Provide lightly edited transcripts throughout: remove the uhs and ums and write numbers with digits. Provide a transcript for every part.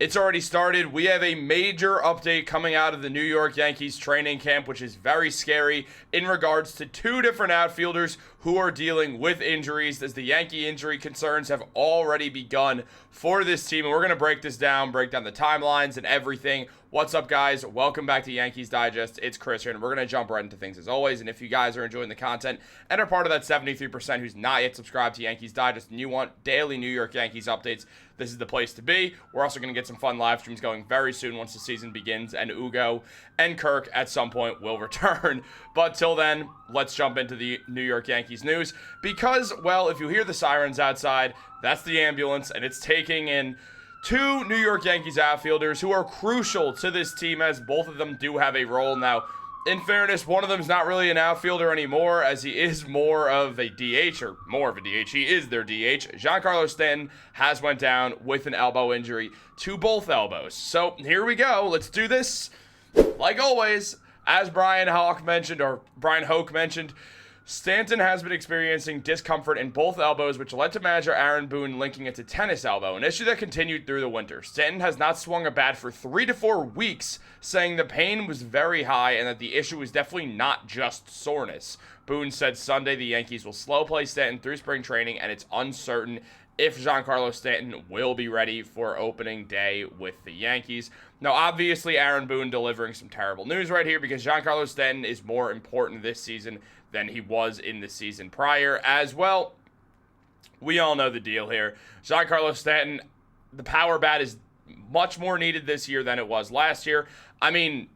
It's already started. We have a major update coming out of the New York Yankees training camp, which is very scary in regards to two different outfielders who are dealing with injuries, as the Yankee injury concerns have already begun for this team. And we're going to break this down, break down the timelines and everything. What's up, guys? Welcome back to Yankees Digest. It's Chris here, and we're going to jump right into things as always. And if you guys are enjoying the content and are part of that 73% who's not yet subscribed to Yankees Digest and you want daily New York Yankees updates, this is the place to be. We're also going to get some fun live streams going very soon once the season begins, and Ugo and Kirk at some point will return. But till then, let's jump into the New York Yankees news because, well, if you hear the sirens outside, that's the ambulance, and it's taking in two New York Yankees outfielders who are crucial to this team, as both of them do have a role. Now, in fairness, one of them is not really an outfielder anymore, as he is more of a DH, or more of a DH. He is their DH. Giancarlo Stanton has went down with an elbow injury to both elbows. So here we go. Let's do this. Like always, as Brian Hoke mentioned, Stanton has been experiencing discomfort in both elbows, which led to manager Aaron Boone linking it to tennis elbow, an issue that continued through the winter. Stanton has not swung a bat for 3 to 4 weeks, saying the pain was very high and that the issue was definitely not just soreness. Boone said Sunday the Yankees will slow play Stanton through spring training, and it's uncertain if Giancarlo Stanton will be ready for opening day with the Yankees. Now, obviously, Aaron Boone delivering some terrible news right here, because Giancarlo Stanton is more important this season than he was in the season prior. As well, we all know the deal here. Giancarlo Stanton, the power bat is much more needed this year than it was last year. I mean,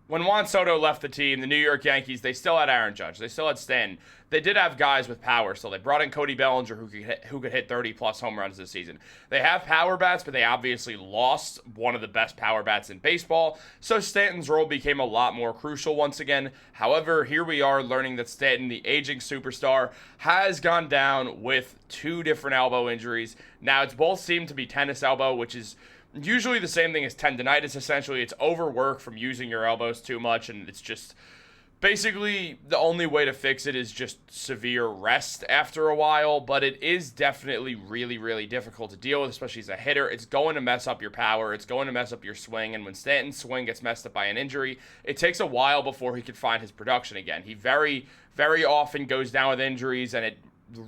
when Juan Soto left the team, the New York Yankees, they still had Aaron Judge. They still had Stanton. They did have guys with power, so they brought in Cody Bellinger, who could hit 30-plus home runs this season. They have power bats, but they obviously lost one of the best power bats in baseball, so Stanton's role became a lot more crucial once again. However, here we are learning that Stanton, the aging superstar, has gone down with two different elbow injuries. Now, it's both seem to be tennis elbow, which is usually the same thing as tendonitis. Essentially, it's overwork from using your elbows too much, and it's just basically the only way to fix it is just severe rest after a while. But it is definitely really, really difficult to deal with, especially as a hitter. It's going to mess up your power. It's going to mess up your swing. And when Stanton's swing gets messed up by an injury, it takes a while before he can find his production again. He very, very often goes down with injuries, and it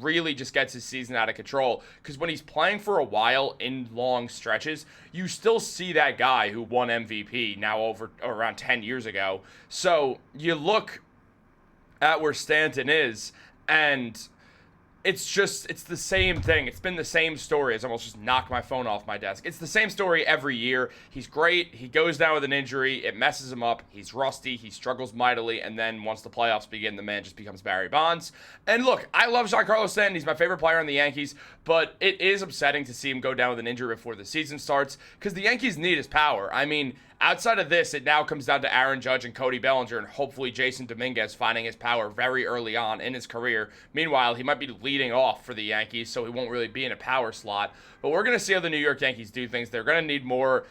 really just gets his season out of control, because when he's playing for a while in long stretches, you still see that guy who won MVP now over around 10 years ago. So you look at where Stanton is, and it's the same thing. It's been the same story. It's almost just knocked my phone off my desk. It's the same story every year. He's great. He goes down with an injury. It messes him up. He's rusty. He struggles mightily. And then once the playoffs begin, the man just becomes Barry Bonds. And look, I love Giancarlo Stanton. He's my favorite player on the Yankees. But it is upsetting to see him go down with an injury before the season starts, because the Yankees need his power. I mean, outside of this, it now comes down to Aaron Judge and Cody Bellinger, and hopefully Jason Dominguez finding his power very early on in his career. Meanwhile, he might be leading off for the Yankees, so he won't really be in a power slot. But we're going to see how the New York Yankees do things. They're going to need more.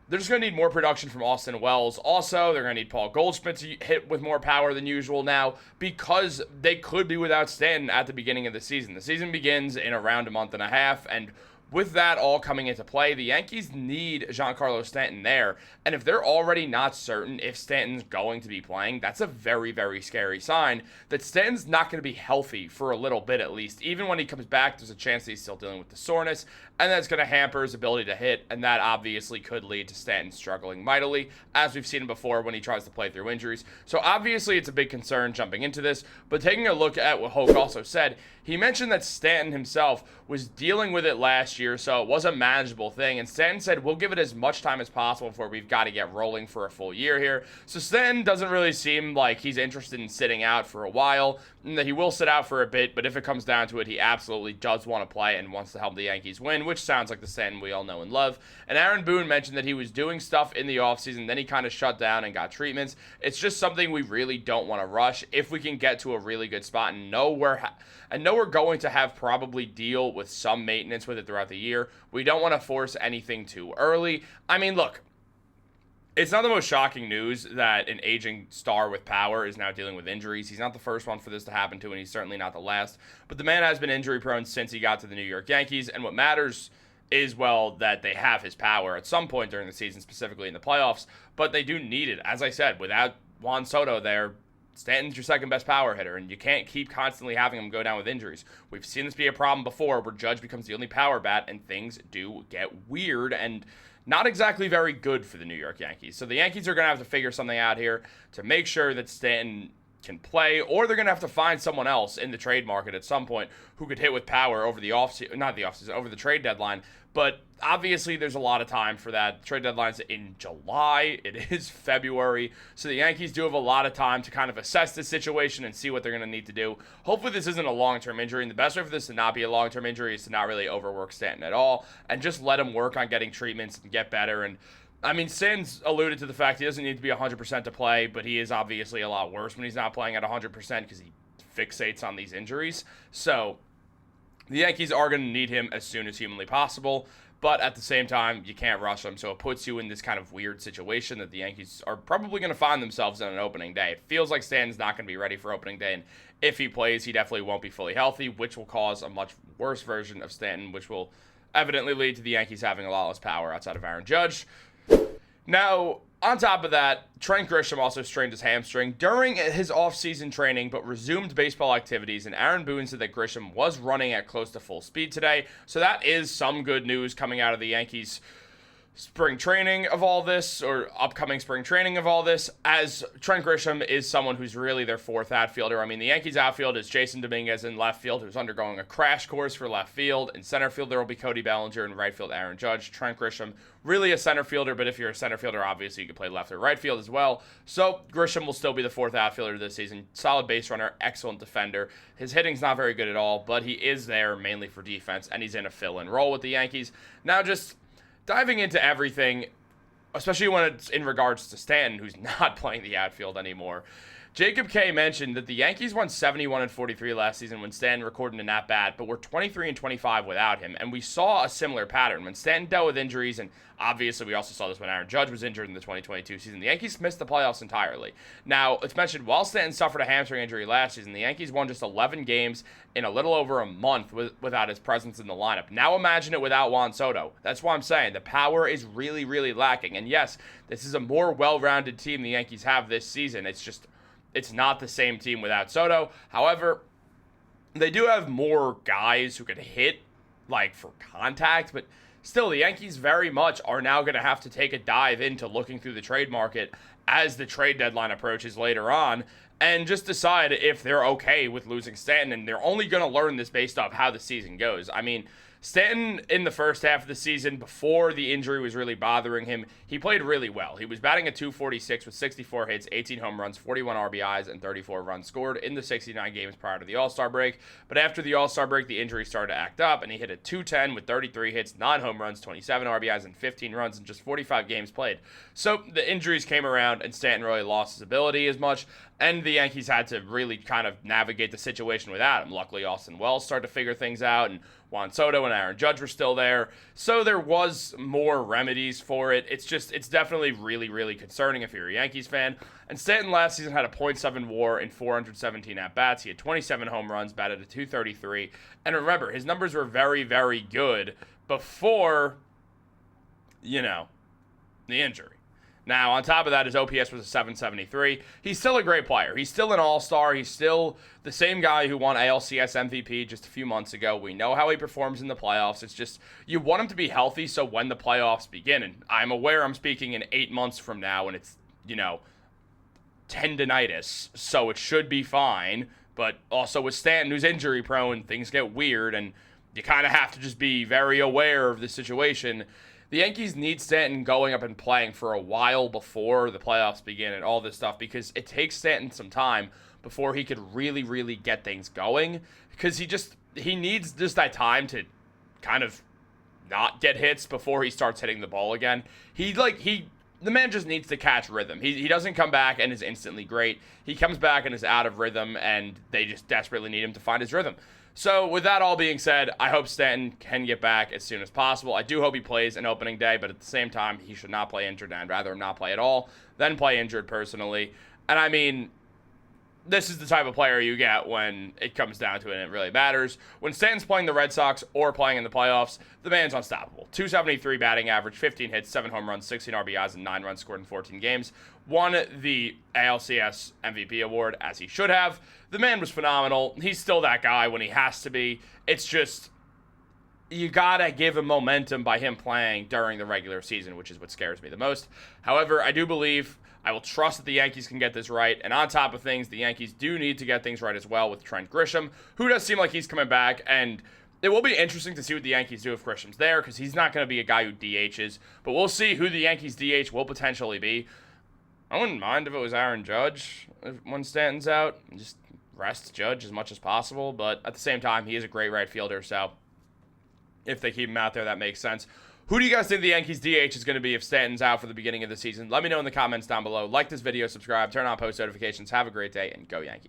They're just going to need more production from Austin Wells. Also, they're going to need Paul Goldschmidt to hit with more power than usual now, because they could be without Stanton at the beginning of the season. The season begins in around a month and a half, and with that all coming into play, the Yankees need Giancarlo Stanton there. And if they're already not certain if Stanton's going to be playing, that's a very, very scary sign that Stanton's not going to be healthy for a little bit at least. Even when he comes back, there's a chance that he's still dealing with the soreness, and that's going to hamper his ability to hit, and that obviously could lead to Stanton struggling mightily, as we've seen him before when he tries to play through injuries. So obviously it's a big concern jumping into this, but taking a look at what Hoke also said, he mentioned that Stanton himself was dealing with it last year, so it was a manageable thing, and Stanton said, we'll give it as much time as possible before we've got to get rolling for a full year here. So Stanton doesn't really seem like he's interested in sitting out for a while, and that he will sit out for a bit, but if it comes down to it, he absolutely does want to play and wants to help the Yankees win, which sounds like the Stanton we all know and love. And Aaron Boone mentioned that he was doing stuff in the offseason, then he kind of shut down and got treatments. It's just something we really don't want to rush if we can get to a really good spot and know we're going to have probably deal with some maintenance with it throughout the year. We don't want to force anything too early. I mean, look, it's not the most shocking news that an aging star with power is now dealing with injuries. He's not the first one for this to happen to, and he's certainly not the last. But the man has been injury prone since he got to the New York Yankees, and what matters is, well, that they have his power at some point during the season, specifically in the playoffs, but they do need it. As I said, without Juan Soto there, Stanton's your second best power hitter, and you can't keep constantly having him go down with injuries. We've seen this be a problem before where Judge becomes the only power bat, and things do get weird and not exactly very good for the New York Yankees. So the Yankees are going to have to figure something out here to make sure that Stanton can play, or they're going to have to find someone else in the trade market at some point who could hit with power over the over the trade deadline. But obviously there's a lot of time for that. Trade deadline's in July. It is February. So the Yankees do have a lot of time to kind of assess this situation and see what they're going to need to do. Hopefully this isn't a long-term injury, and the best way for this to not be a long-term injury is to not really overwork Stanton at all and just let him work on getting treatments and get better. And I mean, Stanton's alluded to the fact he doesn't need to be 100% to play, but he is obviously a lot worse when he's not playing at 100% because he fixates on these injuries. So the Yankees are going to need him as soon as humanly possible, but at the same time, you can't rush him, so it puts you in this kind of weird situation that the Yankees are probably going to find themselves in on opening day. It feels like Stanton's not going to be ready for opening day, and if he plays, he definitely won't be fully healthy, which will cause a much worse version of Stanton, which will evidently lead to the Yankees having a lot less power outside of Aaron Judge. Now, on top of that, Trent Grisham also strained his hamstring during his offseason training, but resumed baseball activities, and Aaron Boone said that Grisham was running at close to full speed today, so that is some good news coming out of the Yankees' spring training of all this, or upcoming spring training of all this, as Trent Grisham is someone who's really their fourth outfielder. I mean, the Yankees outfield is Jason Dominguez in left field, who's undergoing a crash course for left field. In center field, there will be Cody Bellinger, and right field, Aaron Judge. Trent Grisham, really a center fielder, but if you're a center fielder, obviously you can play left or right field as well. So Grisham will still be the fourth outfielder this season. Solid base runner, excellent defender. His hitting's not very good at all, but he is there mainly for defense, and he's in a fill-in role with the Yankees. Now, just diving into everything, especially when it's in regards to Stanton, who's not playing the outfield anymore. Jacob K mentioned that the Yankees won 71-43 last season when Stanton recorded an at-bat, but were 23-25 without him, and we saw a similar pattern. When Stanton dealt with injuries, and obviously we also saw this when Aaron Judge was injured in the 2022 season, the Yankees missed the playoffs entirely. Now, it's mentioned while Stanton suffered a hamstring injury last season, the Yankees won just 11 games in a little over a month without his presence in the lineup. Now imagine it without Juan Soto. That's why I'm saying the power is really, really lacking. And yes, this is a more well-rounded team the Yankees have this season. It's not the same team without Soto. However, they do have more guys who can hit, like, for contact, but still, the Yankees very much are now going to have to take a dive into looking through the trade market as the trade deadline approaches later on and just decide if they're okay with losing Stanton, and they're only going to learn this based off how the season goes. I mean, Stanton, in the first half of the season, before the injury was really bothering him, he played really well. He was batting at .246 with 64 hits, 18 home runs, 41 RBIs, and 34 runs scored in the 69 games prior to the All-Star break. But after the All-Star break, the injury started to act up, and he hit a .210 with 33 hits, 9 home runs, 27 RBIs, and 15 runs in just 45 games played. So the injuries came around, and Stanton really lost his ability as much, and the Yankees had to really kind of navigate the situation without him. Luckily, Austin Wells started to figure things out, and Juan Soto and Aaron Judge were still there. So there was more remedies for it. It's definitely really, really concerning if you're a Yankees fan. And Stanton last season had a .7 WAR in 417 at-bats. He had 27 home runs, batted at .233. And remember, his numbers were very, very good before, the injury. Now, on top of that, his OPS was a .773. He's still a great player. He's still an all-star. He's still the same guy who won ALCS MVP just a few months ago. We know how he performs in the playoffs. It's just you want him to be healthy so when the playoffs begin, and I'm aware I'm speaking in 8 months from now, and it's, tendinitis, so it should be fine. But also with Stanton, who's injury-prone, things get weird, and you kind of have to just be very aware of the situation. The Yankees need Stanton going up and playing for a while before the playoffs begin and all this stuff, because it takes Stanton some time before he could really, really get things going, because he needs just that time to kind of not get hits before he starts hitting the ball again. The man just needs to catch rhythm. He doesn't come back and is instantly great. He comes back and is out of rhythm, and they just desperately need him to find his rhythm. So with that all being said, I hope Stanton can get back as soon as possible. I do hope he plays an opening day, but at the same time, he should not play injured, and I'd rather him not play at all than play injured personally. And I mean, this is the type of player you get when it comes down to it and it really matters. When Stanton's playing the Red Sox or playing in the playoffs, the man's unstoppable. 273 batting average, 15 hits, 7 home runs, 16 RBIs, and 9 runs scored in 14 games. Won the ALCS MVP award, as he should have. The man was phenomenal. He's still that guy when he has to be. It's just, you gotta give him momentum by him playing during the regular season, which is what scares me the most. However, I do believe, I will trust that the Yankees can get this right. And on top of things, the Yankees do need to get things right as well with Trent Grisham, who does seem like he's coming back. And it will be interesting to see what the Yankees do if Grisham's there, because he's not going to be a guy who DHs. But we'll see who the Yankees DH will potentially be. I wouldn't mind if it was Aaron Judge when Stanton's out. Just rest Judge as much as possible. But at the same time, he is a great right fielder, so if they keep him out there, that makes sense. Who do you guys think the Yankees DH is going to be if Stanton's out for the beginning of the season? Let me know in the comments down below. Like this video, subscribe, turn on post notifications. Have a great day, and go Yankees.